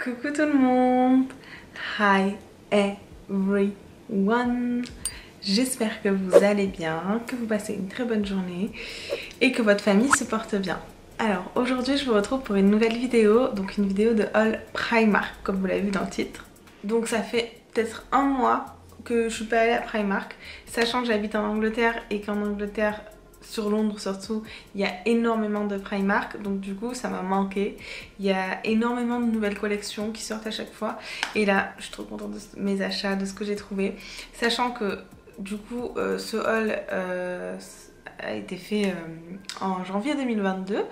Coucou tout le monde! Hi everyone! J'espère que vous allez bien, que vous passez une très bonne journée et que votre famille se porte bien. Alors aujourd'hui je vous retrouve pour une nouvelle vidéo, donc une vidéo de haul Primark comme vous l'avez vu dans le titre. Donc ça fait peut-être un mois que je suis pas allée à Primark, sachant que j'habite en Angleterre et qu'en Angleterre, sur Londres surtout, il y a énormément de Primark, donc du coup ça m'a manqué. Il y a énormément de nouvelles collections qui sortent à chaque fois et là je suis trop contente de mes achats, de ce que j'ai trouvé, sachant que du coup ce haul a été fait en janvier 2022,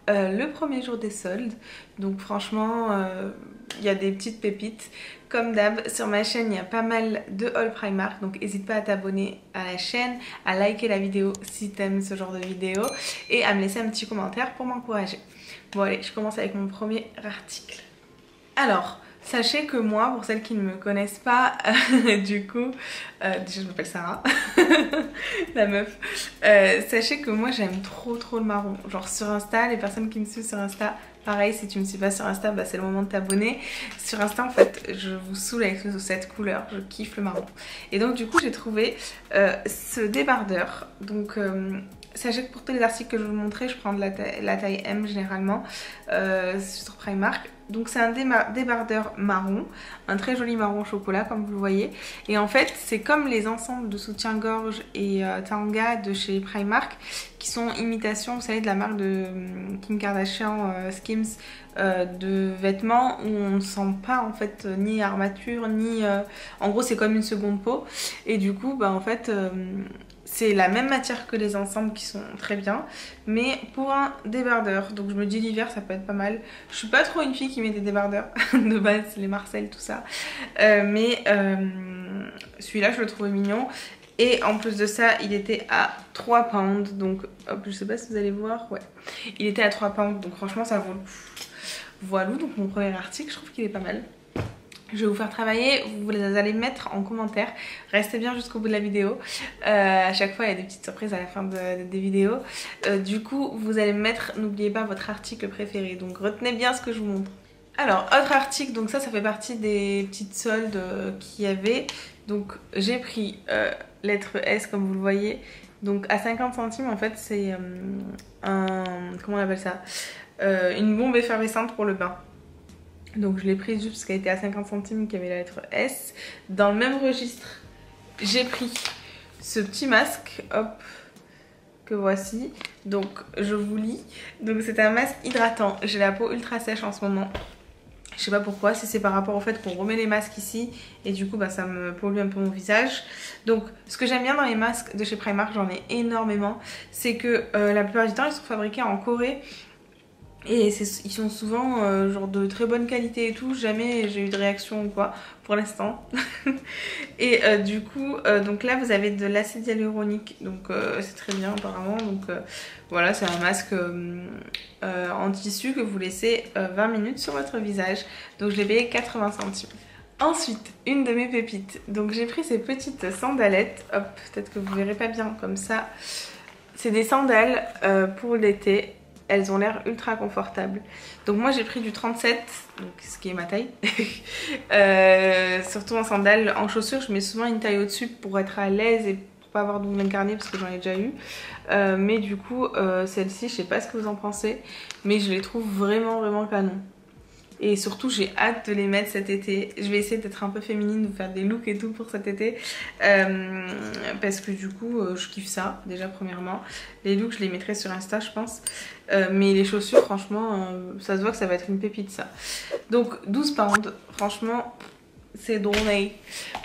le premier jour des soldes, donc franchement il y a des petites pépites. Comme d'hab, sur ma chaîne, il y a pas mal de haul Primark, donc n'hésite pas à t'abonner à la chaîne, à liker la vidéo si t'aimes ce genre de vidéo et à me laisser un petit commentaire pour m'encourager. Bon allez, je commence avec mon premier article. Alors, sachez que moi, pour celles qui ne me connaissent pas, du coup, déjà je m'appelle Sarah, la meuf, sachez que moi j'aime trop le marron. Genre sur Insta, les personnes qui me suivent sur Insta, pareil, si tu me suis pas sur Insta, bah c'est le moment de t'abonner. Sur Insta, en fait, je vous saoule avec cette couleur, je kiffe le marron. Et donc du coup, j'ai trouvé ce débardeur. Donc sachez que pour tous les articles que je vais vous montrer, je prends de la taille M généralement sur Primark. Donc c'est un débardeur marron, un très joli marron chocolat comme vous le voyez. Et en fait c'est comme les ensembles de soutien-gorge et tanga de chez Primark qui sont imitations, vous savez, de la marque de Kim Kardashian, Skims, de vêtements où on ne sent pas en fait ni armature ni... En gros c'est comme une seconde peau et du coup bah en fait... c'est la même matière que les ensembles qui sont très bien, mais pour un débardeur. Donc je me dis l'hiver ça peut être pas mal. Je suis pas trop une fille qui met des débardeurs de base, les Marcel tout ça. Mais celui-là je le trouvais mignon. Et en plus de ça, il était à 3 pounds. Donc hop, je sais pas si vous allez voir. Ouais, il était à 3 pounds. Donc franchement ça vaut le coup. Voilà, donc mon premier article, je trouve qu'il est pas mal. Je vais vous faire travailler, vous les allez mettre en commentaire. Restez bien jusqu'au bout de la vidéo. À chaque fois, il y a des petites surprises à la fin des vidéos. Du coup, vous allez mettre, n'oubliez pas, votre article préféré. Donc, retenez bien ce que je vous montre. Alors, autre article, donc ça fait partie des petites soldes qu'il y avait. Donc, j'ai pris lettre S, comme vous le voyez. Donc, à 50 centimes, en fait, c'est comment on appelle ça, une bombe effervescente pour le bain. Donc je l'ai prise juste parce qu'elle était à 50 centimes, qu'il y avait la lettre S. Dans le même registre, j'ai pris ce petit masque, hop, que voici. Donc je vous lis. Donc c'est un masque hydratant. J'ai la peau ultra sèche en ce moment. Je sais pas pourquoi, si c'est par rapport au fait qu'on remet les masques ici et du coup bah, ça me pollue un peu mon visage. Donc ce que j'aime bien dans les masques de chez Primark, j'en ai énormément, c'est que la plupart du temps ils sont fabriqués en Corée. Et ils sont souvent genre de très bonne qualité et tout, jamais j'ai eu de réaction ou quoi pour l'instant. Et du coup, donc là vous avez de l'acide hyaluronique, donc c'est très bien apparemment. Donc voilà, c'est un masque en tissu que vous laissez 20 minutes sur votre visage. Donc je l'ai payé 80 centimes. Ensuite, une de mes pépites. Donc j'ai pris ces petites sandalettes, hop, peut-être que vous verrez pas bien comme ça. C'est des sandales pour l'été. Elles ont l'air ultra confortables. Donc moi j'ai pris du 37, donc ce qui est ma taille. Surtout en sandales, en chaussures je mets souvent une taille au-dessus pour être à l'aise et pour pas avoir d'ongles incarnés parce que j'en ai déjà eu. Mais du coup celle-ci, je sais pas ce que vous en pensez, mais je les trouve vraiment canon. Et surtout j'ai hâte de les mettre cet été. Je vais essayer d'être un peu féminine, de vous faire des looks et tout pour cet été. Parce que du coup je kiffe ça déjà premièrement. Les looks je les mettrai sur Insta je pense. Mais les chaussures franchement ça se voit que ça va être une pépite ça. Donc 12 pounds, franchement c'est donné.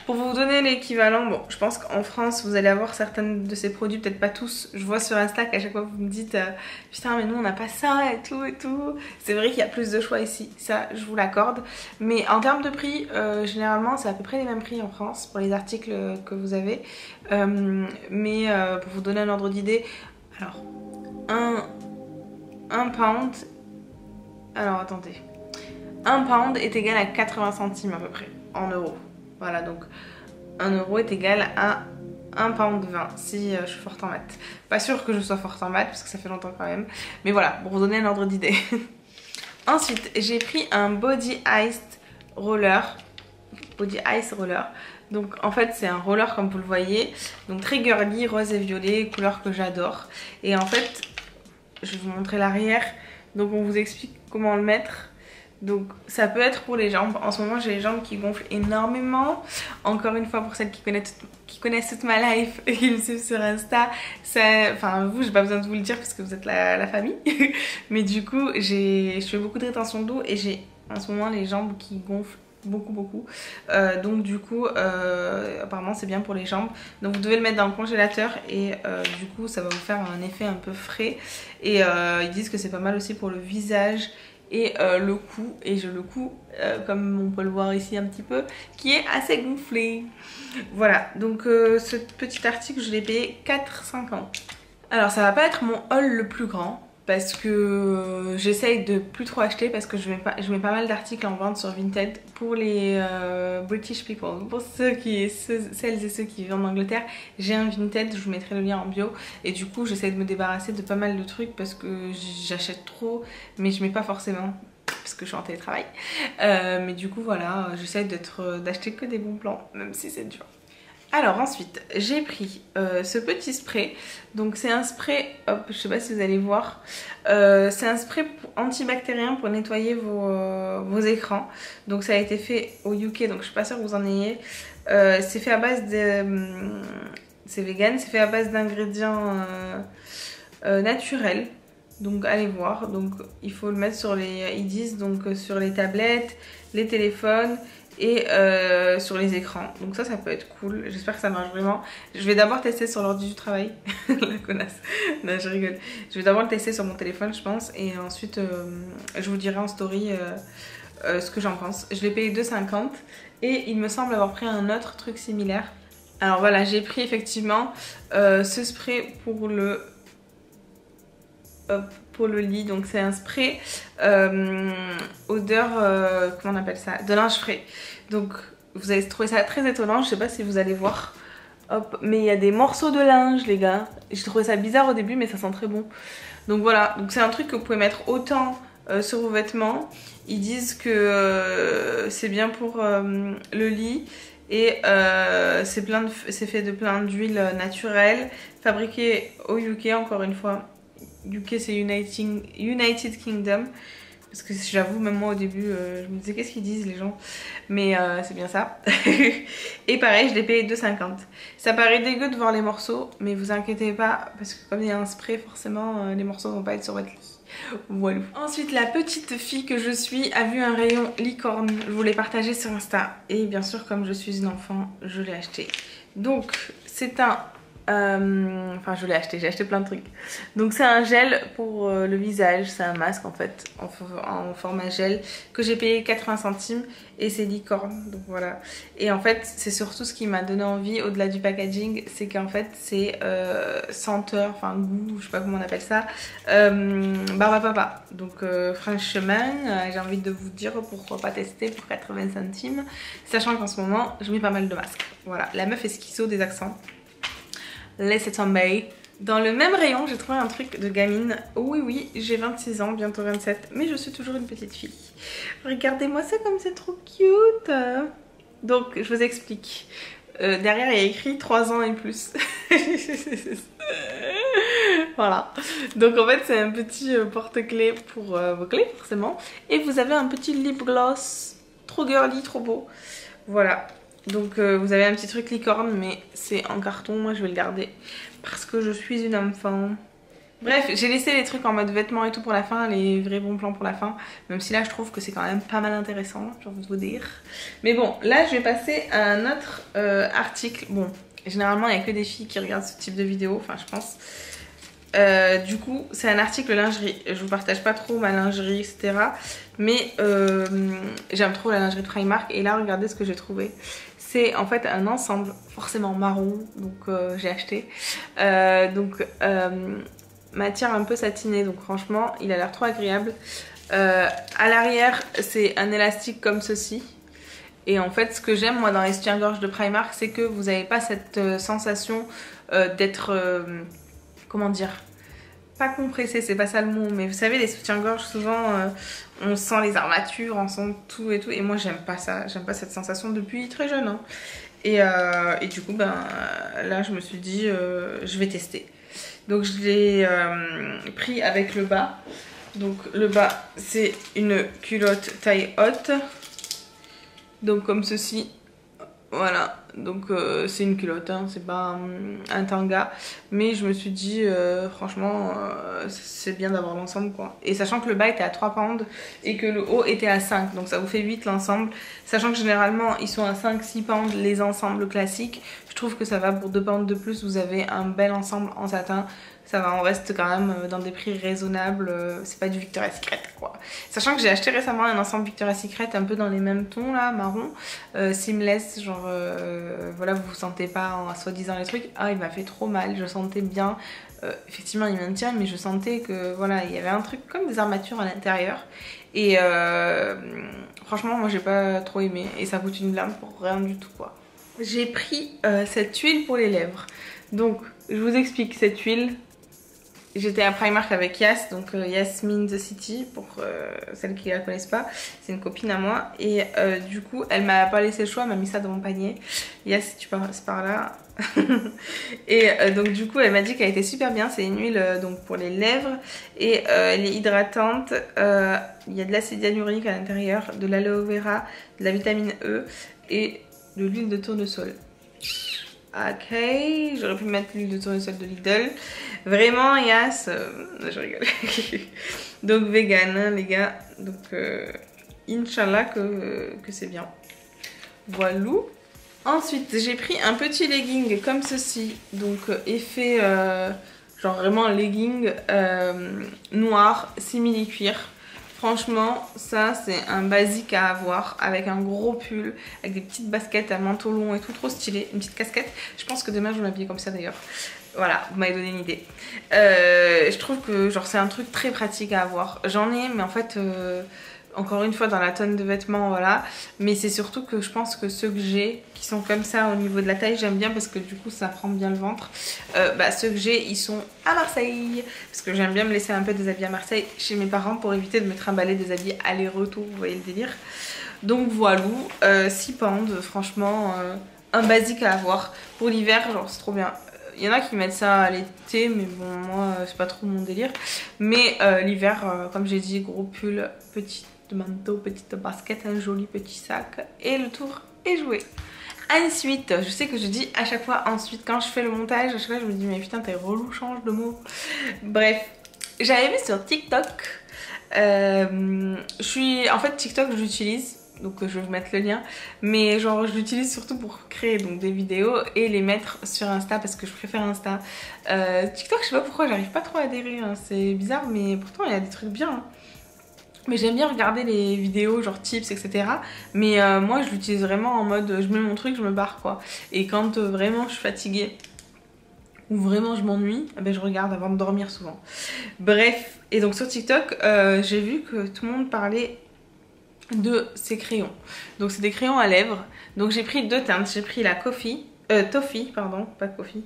Pour vous donner l'équivalent, bon je pense qu'en France vous allez avoir certains de ces produits, peut-être pas tous. Je vois sur Insta qu'à chaque fois vous me dites putain mais nous on n'a pas ça et tout. C'est vrai qu'il y a plus de choix ici, ça je vous l'accorde. Mais en termes de prix, généralement c'est à peu près les mêmes prix en France pour les articles que vous avez. Mais pour vous donner un ordre d'idée, alors un pound, alors attendez, 1 pound est égal à 80 centimes à peu près en euros. Voilà, donc 1 euro est égal à £1,20 si je suis forte en maths. Pas sûr que je sois forte en maths parce que ça fait longtemps quand même. Mais voilà, pour vous donner un ordre d'idée. Ensuite, j'ai pris un Body Ice Roller. Body Ice Roller. Donc en fait c'est un roller comme vous le voyez. Donc très girly, rose et violet, couleur que j'adore. Et en fait, je vais vous montrer l'arrière. Donc on vous explique comment le mettre. Donc ça peut être pour les jambes. En ce moment j'ai les jambes qui gonflent énormément. Encore une fois pour celles qui connaissent toute ma life et qui me suivent sur Insta, enfin vous j'ai pas besoin de vous le dire parce que vous êtes la famille. Mais du coup je fais beaucoup de rétention d'eau et j'ai en ce moment les jambes qui gonflent beaucoup. Donc du coup apparemment c'est bien pour les jambes. Donc vous devez le mettre dans le congélateur et du coup ça va vous faire un effet un peu frais. Et ils disent que c'est pas mal aussi pour le visage et le cou, et j'ai le cou comme on peut le voir ici un petit peu qui est assez gonflé. Voilà, donc ce petit article je l'ai payé 4,50 €. Alors ça va pas être mon haul le plus grand parce que j'essaye de plus trop acheter parce que je mets pas mal d'articles en vente sur Vinted pour les British people. Pour celles et ceux qui vivent en Angleterre, j'ai un Vinted, je vous mettrai le lien en bio. Et du coup j'essaie de me débarrasser de pas mal de trucs parce que j'achète trop mais je mets pas forcément parce que je suis en télétravail. Mais du coup voilà, j'essaie d'acheter que des bons plans même si c'est dur. Alors ensuite j'ai pris ce petit spray. Donc c'est un spray, hop je sais pas si vous allez voir, c'est un spray antibactérien pour nettoyer vos écrans. Donc ça a été fait au UK, donc je suis pas sûre que vous en ayez. C'est fait à base de... c'est vegan, c'est fait à base d'ingrédients naturels. Donc allez voir, donc il faut le mettre sur les, ils disent donc sur les tablettes, les téléphones et sur les écrans. Donc ça peut être cool, j'espère que ça marche vraiment. Je vais d'abord tester sur l'ordi du travail. La connasse. Non je rigole. Je vais d'abord le tester sur mon téléphone je pense. Et ensuite je vous dirai en story ce que j'en pense. Je l'ai payé 2,50 € et il me semble avoir pris un autre truc similaire. Alors voilà, j'ai pris effectivement ce spray pour le lit. Donc c'est un spray odeur, comment on appelle ça, de linge frais. Donc vous allez trouver ça très étonnant, je sais pas si vous allez voir. Hop, mais il y a des morceaux de linge les gars. J'ai trouvé ça bizarre au début mais ça sent très bon. Donc voilà, donc c'est un truc que vous pouvez mettre autant sur vos vêtements. Ils disent que c'est bien pour le lit. Et c'est fait de plein d'huiles naturelles, fabriquées au UK encore une fois. UK c'est United Kingdom. Parce que j'avoue, même moi au début, je me disais qu'est-ce qu'ils disent les gens. Mais c'est bien ça. Et pareil, je l'ai payé 2,50 €. Ça paraît dégueu de voir les morceaux, mais vous inquiétez pas, parce que comme il y a un spray, forcément, les morceaux vont pas être sur votre lit. Voilà. Ensuite, la petite fille que je suis a vu un rayon licorne. Je voulais partager sur Insta. Et bien sûr, comme je suis une enfant, je l'ai acheté. Donc, c'est un... enfin je l'ai acheté, j'ai acheté plein de trucs. Donc c'est un gel pour le visage, c'est un masque en fait en format gel que j'ai payé 80 centimes et c'est licorne, donc voilà. Et en fait c'est surtout ce qui m'a donné envie au-delà du packaging, c'est qu'en fait c'est senteur, enfin goût, je sais pas comment on appelle ça, barbe à papa. Donc franchement j'ai envie de vous dire pourquoi pas tester pour 80 centimes, sachant qu'en ce moment je mets pas mal de masques. Voilà, la meuf est schizo des accents. Laissez tomber. Dans le même rayon, j'ai trouvé un truc de gamine. Oui, j'ai 26 ans, bientôt 27, mais je suis toujours une petite fille. Regardez-moi ça comme c'est trop cute. Donc, je vous explique. Derrière, il y a écrit 3 ans et plus. Voilà. Donc, en fait, c'est un petit porte-clés pour vos clés, forcément. Et vous avez un petit lip gloss. Trop girly, trop beau. Voilà. Donc vous avez un petit truc licorne mais c'est en carton, moi je vais le garder parce que je suis une enfant. Bref, j'ai laissé les trucs en mode vêtements et tout pour la fin, les vrais bons plans pour la fin. Même si là je trouve que c'est quand même pas mal intéressant, j'ai envie de vous dire. Mais bon, là je vais passer à un autre article. Bon, généralement il n'y a que des filles qui regardent ce type de vidéo, enfin je pense. Du coup c'est un article lingerie. Je vous partage pas trop ma lingerie etc. Mais j'aime trop la lingerie de Primark. Et là regardez ce que j'ai trouvé. C'est en fait un ensemble forcément marron. Donc j'ai acheté. Matière un peu satinée. Donc franchement il a l'air trop agréable. À l'arrière c'est un élastique comme ceci. Et en fait, ce que j'aime moi dans les soutiens-gorge de Primark, c'est que vous n'avez pas cette sensation d'être, comment dire, pas compressé, c'est pas ça le mot, mais vous savez, les soutiens-gorge, souvent, on sent les armatures, on sent tout et tout. Et moi, j'aime pas ça, j'aime pas cette sensation depuis très jeune. Hein. Et du coup, ben, là, je me suis dit, je vais tester. Donc, je l'ai pris avec le bas. Donc, le bas, c'est une culotte taille haute. Donc, comme ceci. Voilà, donc c'est une culotte, hein, c'est pas un tanga. Mais je me suis dit, franchement, c'est bien d'avoir l'ensemble quoi. Et sachant que le bas était à 3 pounds et que le haut était à 5, donc ça vous fait 8 l'ensemble. Sachant que généralement ils sont à 5-6 pounds les ensembles classiques. Je trouve que ça va pour 2 pounds de plus, vous avez un bel ensemble en satin. Ça va, on reste quand même dans des prix raisonnables, c'est pas du Victoria's Secret quoi. Sachant que j'ai acheté récemment un ensemble Victoria's Secret un peu dans les mêmes tons là, marron, seamless, genre voilà, vous sentez pas en soi-disant les trucs. Ah, il m'a fait trop mal, je sentais bien, effectivement il maintient, mais je sentais que voilà, il y avait un truc comme des armatures à l'intérieur. Et franchement moi j'ai pas trop aimé et ça coûte une blinde pour rien du tout quoi. J'ai pris cette huile pour les lèvres. Donc je vous explique cette huile. J'étais à Primark avec Yas, donc Yasmine the City, pour celles qui la connaissent pas. C'est une copine à moi. Et du coup, elle m'a pas laissé le choix, elle m'a mis ça dans mon panier. Yas, si tu passes par là. Et donc du coup, elle m'a dit qu'elle était super bien. C'est une huile donc pour les lèvres. Et elle est hydratante. Il y a de l'acide hyaluronique à l'intérieur, de l'aloe vera, de la vitamine E et de l'huile de tournesol. Ok, j'aurais pu mettre l'huile de tournesol de Lidl. Vraiment, Yas, je rigole. Donc vegan, hein, les gars. Donc, Inch'Allah que c'est bien. Voilà. Ensuite, j'ai pris un petit legging comme ceci. Donc, effet, genre vraiment legging noir, simili-cuir. Franchement, ça c'est un basique à avoir avec un gros pull, avec des petites baskets à manteau long et tout, trop stylé, une petite casquette. Je pense que demain je vais m'habiller comme ça d'ailleurs. Voilà, vous m'avez donné une idée. Je trouve que genre c'est un truc très pratique à avoir. J'en ai, mais en fait, encore une fois dans la tonne de vêtements, voilà. Mais c'est surtout que je pense que ceux que j'ai, qui sont comme ça au niveau de la taille, j'aime bien parce que du coup ça prend bien le ventre. Ceux que j'ai, ils sont à Marseille. Parce que j'aime bien me laisser un peu des habits à Marseille chez mes parents pour éviter de me trimballer des habits aller-retour, vous voyez le délire. Donc voilà, 6 pounds, franchement, un basique à avoir. Pour l'hiver, genre c'est trop bien. Il y en a qui mettent ça à l'été, mais bon, moi, c'est pas trop mon délire. Mais l'hiver, comme j'ai dit, gros pull, petit manteau, petite basket, un joli petit sac. Et le tour est joué. Ensuite, je sais que je dis à chaque fois ensuite, quand je fais le montage, à chaque fois je me dis, mais putain, t'es relou, change de mot. Bref, j'avais vu sur TikTok. En fait, TikTok, je l'utilise. Donc je vais vous mettre le lien, mais genre je l'utilise surtout pour créer donc des vidéos et les mettre sur Insta parce que je préfère Insta. TikTok, je sais pas pourquoi, j'arrive pas trop à adhérer, hein. C'est bizarre, mais pourtant il y a des trucs bien, hein. Mais j'aime bien regarder les vidéos genre tips etc. Mais moi je l'utilise vraiment en mode je mets mon truc, je me barre quoi. Et quand vraiment je suis fatiguée ou vraiment je m'ennuie, ben je regarde avant de dormir souvent. Bref, et donc sur TikTok j'ai vu que tout le monde parlait de ces crayons. Donc c'est des crayons à lèvres. Donc j'ai pris deux teintes. J'ai pris la Toffee, pardon, pas Coffee.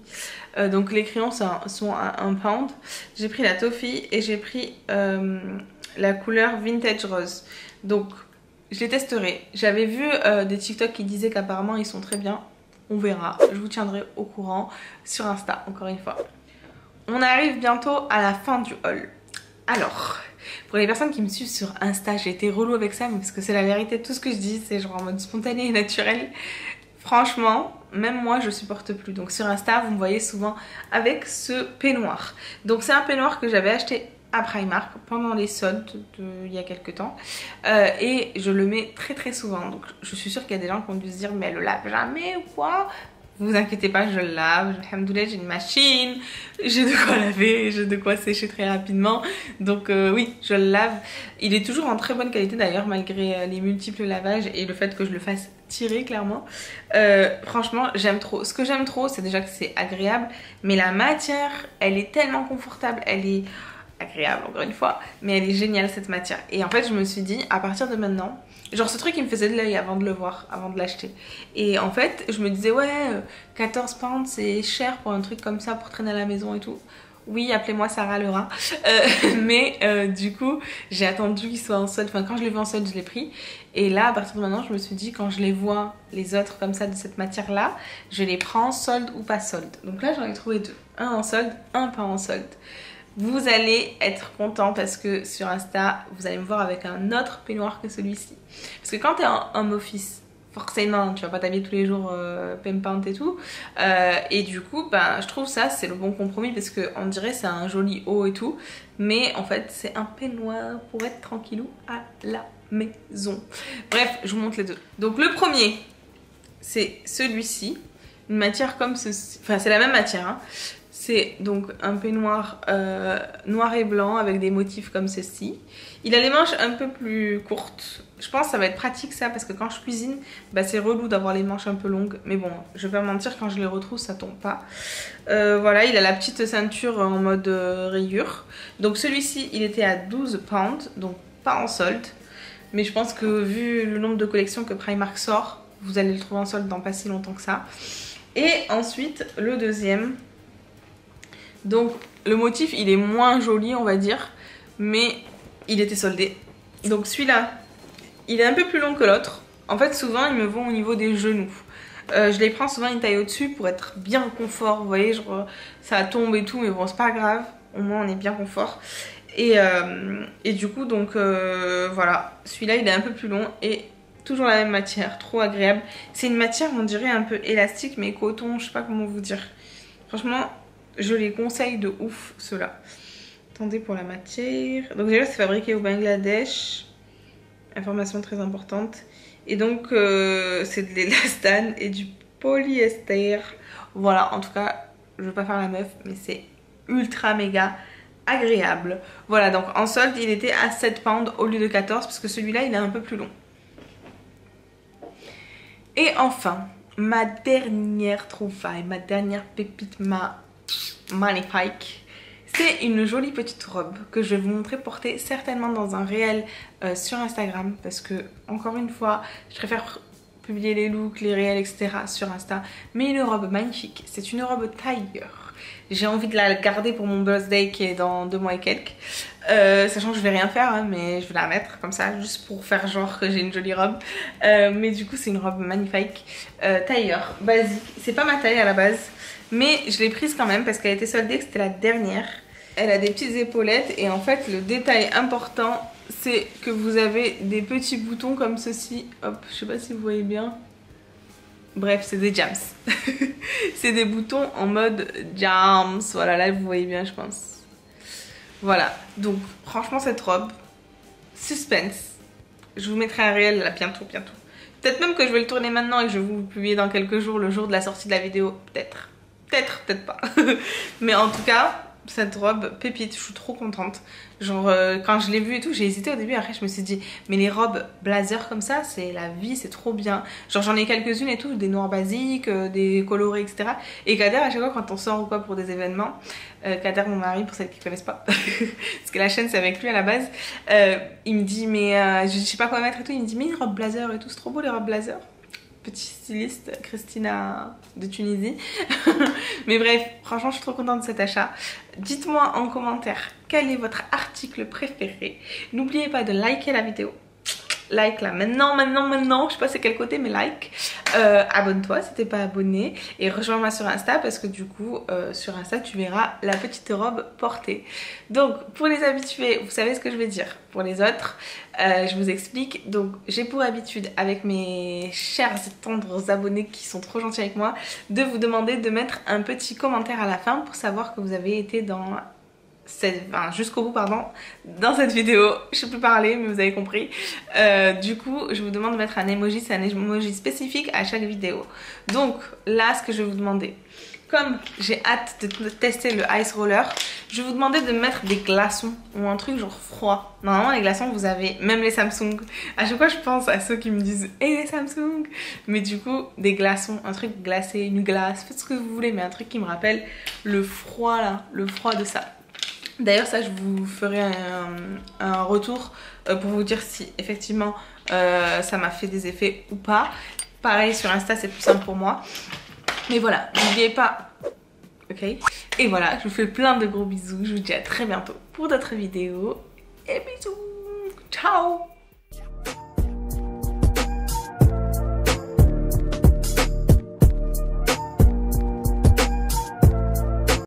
Donc les crayons sont à 1 pound. J'ai pris la Toffee et j'ai pris la couleur Vintage Rose. Donc je les testerai. J'avais vu des TikTok qui disaient qu'apparemment ils sont très bien. On verra. Je vous tiendrai au courant sur Insta, encore une fois. On arrive bientôt à la fin du haul. Alors, pour les personnes qui me suivent sur Insta, j'ai été relou avec ça, mais parce que c'est la vérité, tout ce que je dis, c'est genre en mode spontané et naturel. Franchement, même moi, je supporte plus. Donc sur Insta, vous me voyez souvent avec ce peignoir. Donc c'est un peignoir que j'avais acheté à Primark pendant les soldes il y a quelques temps. Et je le mets très très souvent. Donc je suis sûre qu'il y a des gens qui vont dû se dire, mais elle le lave jamais ou quoi ? Vous inquiétez pas, je le lave. Alhamdoulilah, j'ai une machine, j'ai de quoi laver, j'ai de quoi sécher très rapidement. Donc oui, je le lave. Il est toujours en très bonne qualité d'ailleurs, malgré les multiples lavages et le fait que je le fasse tirer clairement. Franchement, j'aime trop. Ce que j'aime trop, c'est déjà que c'est agréable, mais la matière, elle est tellement confortable, elle est agréable encore une fois, mais elle est géniale cette matière. Et en fait, je me suis dit, à partir de maintenant, Genre ce truc il me faisait de l'œil avant de le voir, avant de l'acheter. Et en fait je me disais ouais 14 pounds c'est cher pour un truc comme ça pour traîner à la maison et tout. Oui, appelez-moi Sarah le rat. Mais du coup, j'ai attendu qu'il soit en solde. Enfin, quand je l'ai vu en solde, je l'ai pris. Et là, à partir de maintenant, je me suis dit, quand je les vois, les autres comme ça, de cette matière-là, je les prends solde ou pas solde. Donc là, j'en ai trouvé deux. Un en solde, un pas en solde. Vous allez être content parce que sur Insta, vous allez me voir avec un autre peignoir que celui-ci. Parce que quand t'es en home office, forcément, tu vas pas t'habiller tous les jours pimpante et tout. Et du coup, ben, je trouve ça, c'est le bon compromis parce qu'on dirait c'est un joli haut et tout. Mais en fait, c'est un peignoir pour être tranquillou à la maison. Bref, je vous montre les deux. Donc le premier, c'est celui-ci. Une matière comme ceci. Enfin, c'est la même matière, hein. C'est donc un peignoir noir et blanc avec des motifs comme ceci. Il a les manches un peu plus courtes. Je pense que ça va être pratique ça parce que quand je cuisine, bah, c'est relou d'avoir les manches un peu longues. Mais bon, je vais pas mentir, quand je les retrousse, ça tombe pas. Voilà, il a la petite ceinture en mode rayure. Donc celui-ci, il était à 12 pounds, donc pas en solde. Mais je pense que vu le nombre de collections que Primark sort, vous allez le trouver en solde dans pas si longtemps que ça. Et ensuite, le deuxième... Donc le motif il est moins joli on va dire, mais il était soldé. Donc celui-là, il est un peu plus long que l'autre. En fait souvent ils me vont au niveau des genoux. Je les prends souvent une taille au-dessus pour être bien confort, vous voyez, genre, ça tombe et tout, mais bon c'est pas grave, au moins on est bien confort. Et du coup donc voilà, celui-là il est un peu plus long et toujours la même matière, trop agréable. C'est une matière on dirait un peu élastique mais coton, je sais pas comment vous dire. Franchement... je les conseille de ouf, ceux-là. Attendez pour la matière. Donc déjà, c'est fabriqué au Bangladesh. Information très importante. Et donc, c'est de l'élastane et du polyester. Voilà, en tout cas, je veux pas faire la meuf, mais c'est ultra méga agréable. Voilà, donc en solde, il était à 7 pounds au lieu de 14, parce que celui-là, il est un peu plus long. Et enfin, ma dernière trouvaille, ma dernière pépite, magnifique. C'est une jolie petite robe que je vais vous montrer porter certainement dans un réel sur Instagram parce que encore une fois je préfère publier les looks, les réels etc sur Insta, mais une robe magnifique, c'est une robe tailleur. J'ai envie de la garder pour mon birthday qui est dans 2 mois et quelques, sachant que je vais rien faire hein, mais je vais la mettre comme ça juste pour faire genre que j'ai une jolie robe, mais du coup c'est une robe magnifique, tailleur, basique, c'est pas ma taille à la base. Mais je l'ai prise quand même parce qu'elle était soldée, que c'était la dernière. Elle a des petites épaulettes et en fait le détail important c'est que vous avez des petits boutons comme ceci. Hop, je sais pas si vous voyez bien. Bref, c'est des jams. C'est des boutons en mode jams. Voilà, là vous voyez bien je pense. Voilà, donc franchement cette robe, suspense. Je vous mettrai un réel là bientôt. Peut-être même que je vais le tourner maintenant et que je vais vous publier dans quelques jours, le jour de la sortie de la vidéo, peut-être. Peut-être pas. Mais en tout cas, cette robe pépite, je suis trop contente. Genre, quand je l'ai vue et tout, j'ai hésité au début. Après, je me suis dit, mais les robes blazer comme ça, c'est la vie, c'est trop bien. Genre, j'en ai quelques-unes et tout, des noirs basiques, des colorés, etc. Et Kader, à chaque fois, quand on sort ou quoi pour des événements, Kader, mon mari, pour celles qui connaissent pas, parce que la chaîne, c'est avec lui à la base, il me dit, mais je sais pas quoi mettre et tout. Il me dit, mais une robe blazer et tout, c'est trop beau les robes blazer. Petit styliste, Christina de Tunisie. Mais bref, franchement je suis trop contente de cet achat. Dites-moi en commentaire quel est votre article préféré. N'oubliez pas de liker la vidéo. Like là, maintenant, je sais pas c'est quel côté mais like. Abonne-toi si t'es pas abonné et rejoins-moi sur Insta parce que du coup sur Insta tu verras la petite robe portée. Donc pour les habitués, vous savez ce que je vais dire. Pour les autres, je vous explique. Donc j'ai pour habitude avec mes chers et tendres abonnés qui sont trop gentils avec moi de vous demander de mettre un petit commentaire à la fin pour savoir que vous avez été dans... Enfin, jusqu'au bout pardon dans cette vidéo, je sais plus parler mais vous avez compris. Du coup je vous demande de mettre un emoji, c'est un emoji spécifique à chaque vidéo. Donc là ce que je vais vous demander, comme j'ai hâte de tester le ice roller, je vais vous demander de mettre des glaçons ou un truc genre froid. Normalement les glaçons vous avez, même les Samsung, à chaque fois je pense à ceux qui me disent hey les Samsung, mais du coup des glaçons, un truc glacé, une glace, faites ce que vous voulez mais un truc qui me rappelle le froid là, le froid de ça. D'ailleurs ça je vous ferai un retour pour vous dire si effectivement ça m'a fait des effets ou pas. Pareil sur Insta c'est plus simple pour moi. Mais voilà, n'oubliez pas. Ok. Et voilà, je vous fais plein de gros bisous. Je vous dis à très bientôt pour d'autres vidéos. Et bisous. Ciao.